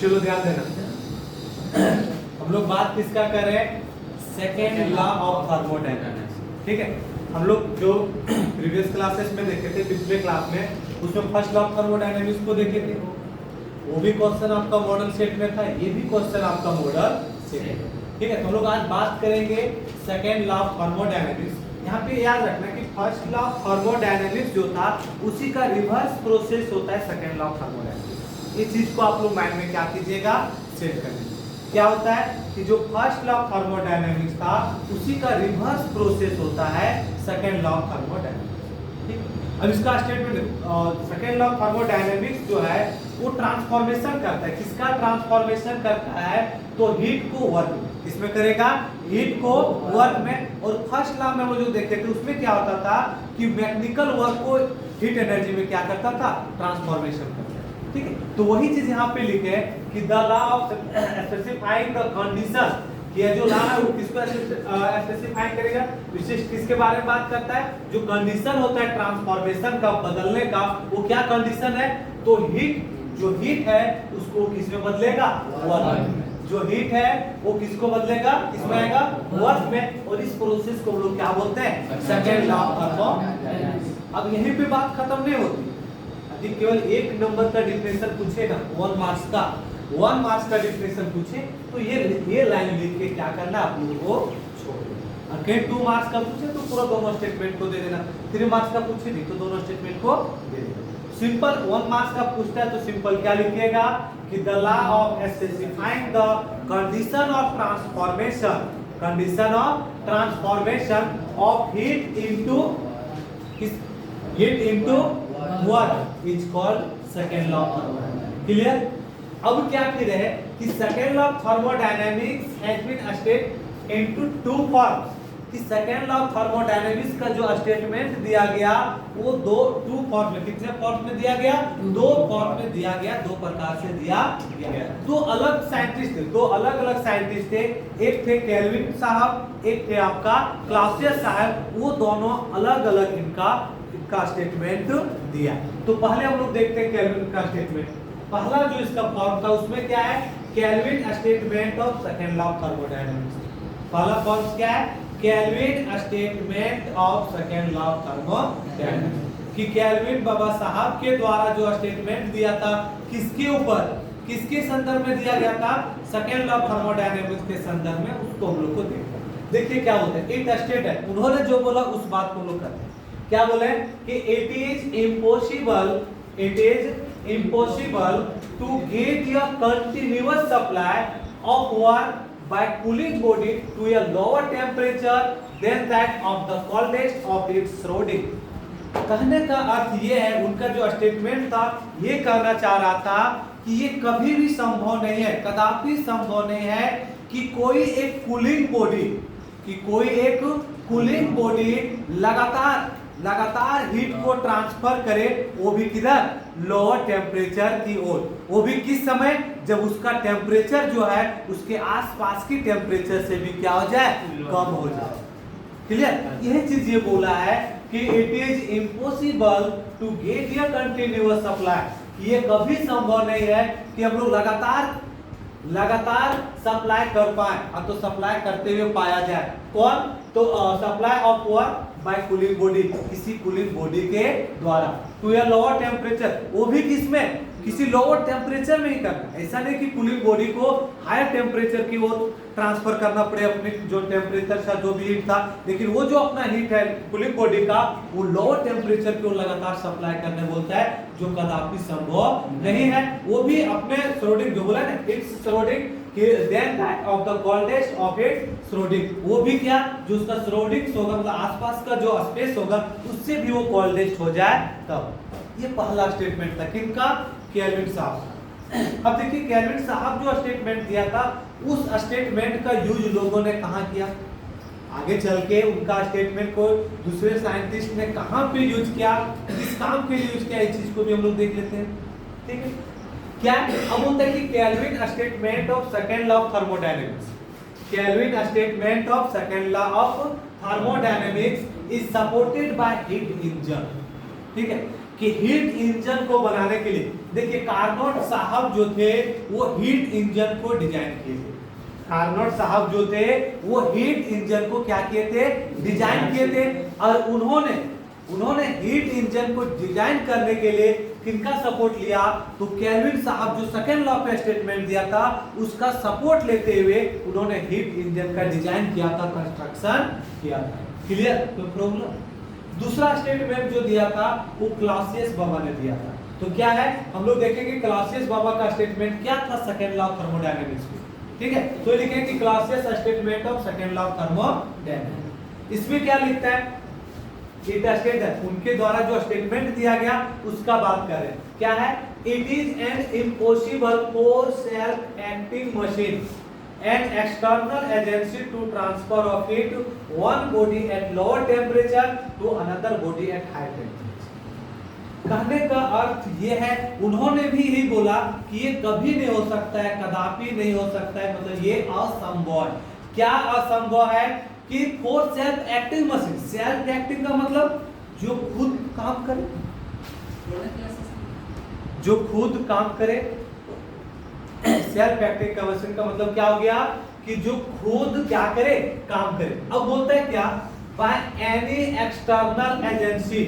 चलो ध्यान देना, हम लोग बात किसका कर रहे हैं, सेकेंड लॉ ऑफ थर्मोडायनामिक्स। ठीक है, हम लोग जो प्रीवियस क्लासेस में देखे थे, पिछले क्लास में, उसमें फर्स्ट लॉ ऑफ थर्मोडायनामिक्स को देखे थे, वो भी क्वेश्चन आपका मॉडल सेट में था, ये भी क्वेश्चन आपका मॉडल सेट है। ठीक है, तो हम लोग आज बात करेंगे सेकेंड लॉ ऑफ थर्मोडायनामिक्स। यहाँ पे याद रखना कि फर्स्ट लॉ ऑफ थर्मोडायनामिक्स जो था उसी का रिवर्स प्रोसेस होता है सेकेंड लॉ ऑफ थर्मोडायनामिक्स। इस चीज को आप लोग माइंड में क्या कीजिएगा, सेट कर लीजिए। क्या होता है कि जो फर्स्ट लॉ ऑफ थर्मोडायनामिक्स था उसी का रिवर्स प्रोसेस होता है सेकेंड लॉ ऑफ थर्मोडायनामिक्स। ठीक, अब इसका statement, second law of thermodynamics जो है वो ट्रांसफॉर्मेशन करता है। किसका ट्रांसफॉर्मेशन करता है, तो हीट को वर्क में, इसमें करेगा हीट को वर्क में। और फर्स्ट लॉ में वो जो देखे थे उसमें क्या होता था कि मैकेनिकल वर्क को हीट एनर्जी में क्या करता था, ट्रांसफॉर्मेशन करता है। ठीक है, तो वही चीज यहाँ पे लिखे कि the law of specifying the condition, ये जो लॉ है वो किसको स्पेसिफाई करेगा, विशेष किसके बारे में बात करता है, जो कंडीशन होता है ट्रांसफॉर्मेशन का, बदलने का, वो क्या कंडीशन है, तो हीट, जो हीट है उसको किसमें बदलेगा, वर्क में। जो हीट है वो किसको बदलेगा, किसमें आएगा, वर्क में। और इस प्रोसेस को हम लोग क्या बोलते हैं, सेकेंड लॉ ऑफ थर्मोडायनामिक्स। अब यहीं पे बात खत्म नहीं होती, यदि केवल एक नंबर का डिफिनेशन पूछेगा 1 मार्क्स का, 1 मार्क्स का डिफिनेशन पूछे तो ये लाइन लिख के क्या करना, आप लोगों को छोड़ देना। अगर 2 मार्क्स का पूछे तो पूरा दोनों स्टेटमेंट को दे देना, 3 मार्क्स का पूछे नहीं तो दोनों स्टेटमेंट को दे देना। सिंपल 1 मार्क्स का पूछता है तो सिंपल क्या लिखिएगा कि the law of specifying the condition of transformation, condition of transformation of heat into work is called second law of thermodynamics. Clear. अब क्या कह रहे हैं कि second law of thermodynamics has been stated into 2 forms, कि second law of thermodynamics का जो statement दिया गया वो 2 फॉर्म में, कितने फॉर्म में दिया गया, 2 फॉर्म में दिया गया, 2 प्रकार से दिया गया। 2 अलग साइंटिस्ट थे, 2 अलग अलग साइंटिस्ट थे, एक थे केल्विन साहब, एक थे आपका क्लाउसियस साहब, वो दोनों अलग अलग इनका स्टेटमेंट दिया। तो पहले हम लोग देखते हैं केल्विन का स्टेटमेंट। पहला जो इसका फॉर्म था उसमें क्या है, kelvin statement of second law of thermodynamics. पहला फॉर्म क्या है, kelvin statement of second law of thermodynamics, कि केल्विन बाबा साहब के द्वारा जो स्टेटमेंट दिया था किसके ऊपर, किसके संदर्भ में दिया गया था, सेकेंड लॉ ऑफ थर्मोडायनामिक्स के संदर्भ में, उसको हम लोग को देखिए क्या होता है। एक स्टेट है, उन्होंने जो बोला उस बात को हम लोग करते हैं। क्या बोले कि it is impossible to get a continuous supply of work by cooling body to a lower temperature than that of the coldest of its surrounding। कहने का अर्थ ये है, उनका जो स्टेटमेंट था ये कहना चाह रहा था कि ये कभी भी संभव नहीं है, कदापि संभव नहीं है कि कोई एक कूलिंग बॉडी लगातार हीट को ट्रांसफर करे, वो भी किधर, लोअर टेम्परेचर की ओर, वो भी किस समय, जब उसका टेम्परेचर जो है उसके आसपास की टेम्परेचर से भी क्या हो जाए, कम हो जाए। क्लियर। यह चीज ये बोला है कि it is impossible to get a continuous supply, ये कभी संभव नहीं है कि हम लोग लगातार सप्लाई कर पाए, और तो सप्लाई करते हुए पाया जाए। कौन, तो supply of work by cooling body, किसी कूलिंग बॉडी के द्वारा, टू अ लोअर टेम्परेचर, वो भी किसमें, किसी लोअर टेम्परेचर में ही करना। ऐसा नहीं कि कूलिंग बॉडी को हायर टेम्परेचर की ओर ट्रांसफर करना पड़े, अपने जो टेम्परेचर था, जो भी हीट था, लेकिन वो जो अपना हीट है कूलिंग बॉडी का, वो लोअर टेम्परेचर की ओर लगातार सप्लाई करने बोलता है, जो कदापि संभव नहीं है। वो भी अपने सराउंडिंग, जो बोला ना, it's surrounding then that of the coldest of its surrounding, वो भी क्या, जो उसका सराउंडिंग्स होगा, मतलब आसपास का जो स्पेस होगा उससे भी वो कोल्डेस्ट हो जाए तब। ये पहला स्टेटमेंट था किनका, केल्विन साहब। अब देखिए केल्विन साहब जो स्टेटमेंट दिया था, उस स्टेटमेंट का यूज लोगों ने कहां किया, आगे चल के उनका स्टेटमेंट को दूसरे साइंटिस्ट ने कहां पे यूज किया, किस काम के लिए यूज किया, इस चीज को भी हम लोग देख लेते हैं। ठीक है, क्या अब होता है कि kelvin statement of second law of thermodynamics, kelvin statement of second law of thermodynamics is supported by heat engine. ठीक है, कि हीट इंजन को बनाने के लिए, देखिए कार्नोट साहब जो थे वो हीट इंजन को डिजाइन किए थे। कार्नोट साहब जो थे वो हीट इंजन को क्या किए थे, डिजाइन किए थे। और उन्होंने हीट इंजन को डिजाइन करने के लिए किनका सपोर्ट लिया, तो केल्विन साहब जो सेकेंड लॉ का स्टेटमेंट दिया था उसका सपोर्ट लेते हुए उन्होंने हीट इंजन का डिजाइन किया था, कंस्ट्रक्शन किया था। क्लियर, कोई प्रॉब्लम? दूसरा स्टेटमेंट जो दिया था वो क्लासियस बाबा ने दिया था। तो क्या है, हम लोग देखेंगे क्लासियस बाबा का स्टेटमेंट क्या था सेकेंड लॉ ऑफ थर्मोडायनेमिक्स में। ठीक है, तो लिखेंगे कि Clausius statement of second law of thermodynamics. इसमें क्या लिखता है, उनके द्वारा जो स्टेटमेंट दिया गया उसका बात कर रहे हैं। क्या है, it is an impossible for self acting machine and external agency to transfer of heat one body at lower temperature to another body at high temperature. कहने का अर्थ ये है, उन्होंने भी यही बोला कि ये कभी नहीं हो सकता है, कदापि नहीं हो सकता है, मतलब ये असंभव है। क्या असंभव है कि for self acting machine, self acting का मतलब जो खुद काम करे, जो खुद काम करे। सेल्फ एक्टिंग का मशीन का मतलब क्या हो गया कि जो खुद क्या करे, काम करे। अब बोलता है क्या, by any external agency.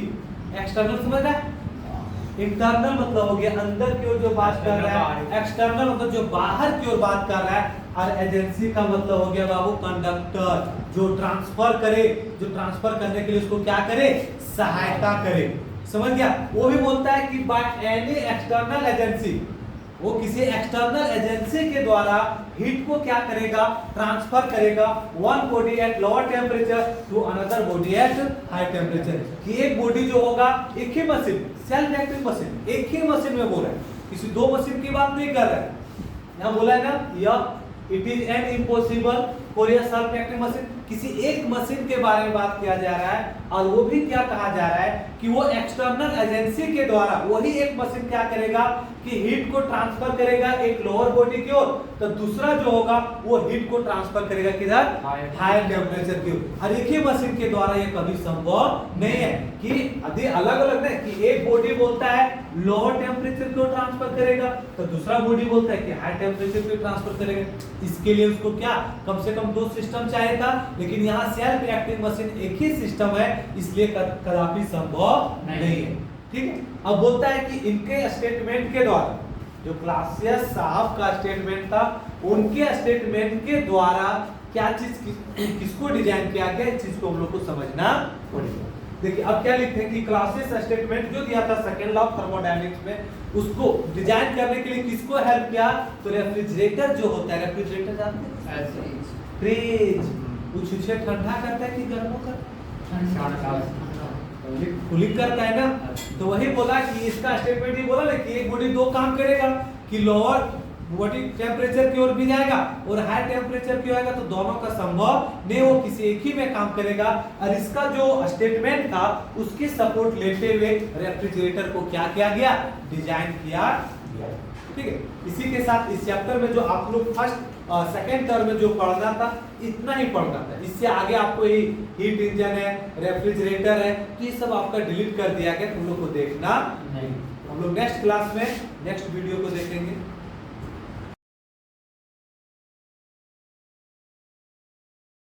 External समझ रहा है, इंटरनल मतलब हो गया अंदर की ओर जो बात कर रहा है, एक्सटर्नल मतलब जो बाहर की ओर बात कर रहा है, और एजेंसी का मतलब हो गया बाबू कंडक्टर, जो ट्रांसफर करे, जो ट्रांसफर करने के लिए उसको क्या करे, सहायता करे। समझ गया? वो भी बोलता है कि बाय एनी एक्सटर्नल एजेंसी, वो किसी एक्सटर्नल एजेंसी के द्वारा हीट को क्या करेगा, ट्रांसफर करेगा one body at lower temperature to another body at high temperature. कि एक बॉडी जो होगा, एक ही मशीन, सेल्फ एक्टिंग मशीन, एक ही मशीन में बोल रहा है, किसी दो मशीन की बात नहीं कर रहा है। यहाँ बोला है ना, यह it is an impossible for a self acting machine, किसी एक मशीन के बारे में बात किया जा रहा है। और वो भी क्या कहा जा रहा है कि वो एक्सटर्नल एजेंसी के द्वारा वही एक मशीन क्या करेगा कि हीट को ट्रांसफर करेगा एक लोअर बॉडी की ओर, तो दूसरा जो होगा वो हीट को ट्रांसफर करेगा किधर, हायर टेम्परेचर की ओर। और एक ही मशीन के द्वारा ये कभी संभव नहीं है कि यदि अलग अलग नहीं, कि एक बॉडी बोलता है लोअर टेम्परेचर की ओर ट्रांसफर करेगा, तो दूसरा बॉडी बोलता है कि हाई टेम्परेचर की ओर ट्रांसफर करेगा। इसके लिए उसको क्या कम से कम दो सिस्टम चाहिए था, लेकिन यहाँ सेल्फ एक्टिंग मशीन एक ही सिस्टम है, इसलिए कदापि संभव नहीं है। ठीक है, अब बोलता है कि इनके स्टेटमेंट के द्वारा, जो क्लासियस साहब का स्टेटमेंट था, उनके स्टेटमेंट के द्वारा क्या चीज किसको डिजाइन किया गया, इस चीज को हम लोग को समझना पड़ेगा। देखिए अब क्या लिखते हैं कि क्लासियस स्टेटमेंट जो दिया था सेकेंड लॉ ऑफ थर्मोडायनेमिक्स में, उसको डिजाइन करने के लिए किसको हेल्प किया, तो रेफ्रिजरेटर जो होता है, रेफ्रिजरेटर जानते हैं, फ्रिज, कुछ उसे ठंडा करता है कि गर्म करता है, कूलिंग करता है ना। तो वही बोला कि इसका स्टेटमेंट ही बोला ना कि एक बॉडी दो काम करेगा, कि लोअर बॉडी टेम्परेचर की ओर भी जाएगा और हाई टेम्परेचर की ओर आएगा, तो दोनों का संभव नहीं, वो किसी एक ही में काम करेगा। और इसका जो स्टेटमेंट था उसकी सपोर्ट लेते हुए रेफ्रिजरेटर को क्या किया गया, डिजाइन किया गया। ठीक है, इसी के साथ इस चैप्टर में जो आप लोग फर्स्ट सेकेंड टर्म में जो पढ़ना था इतना ही पढ़ना था। इससे आगे आपको ये हीट इंजन है, रेफ्रिजरेटर है, तो ये सब आपका डिलीट कर दिया गया, तुम लोग को देखना नहीं। हम लोग नेक्स्ट क्लास में नेक्स्ट वीडियो को देखेंगे।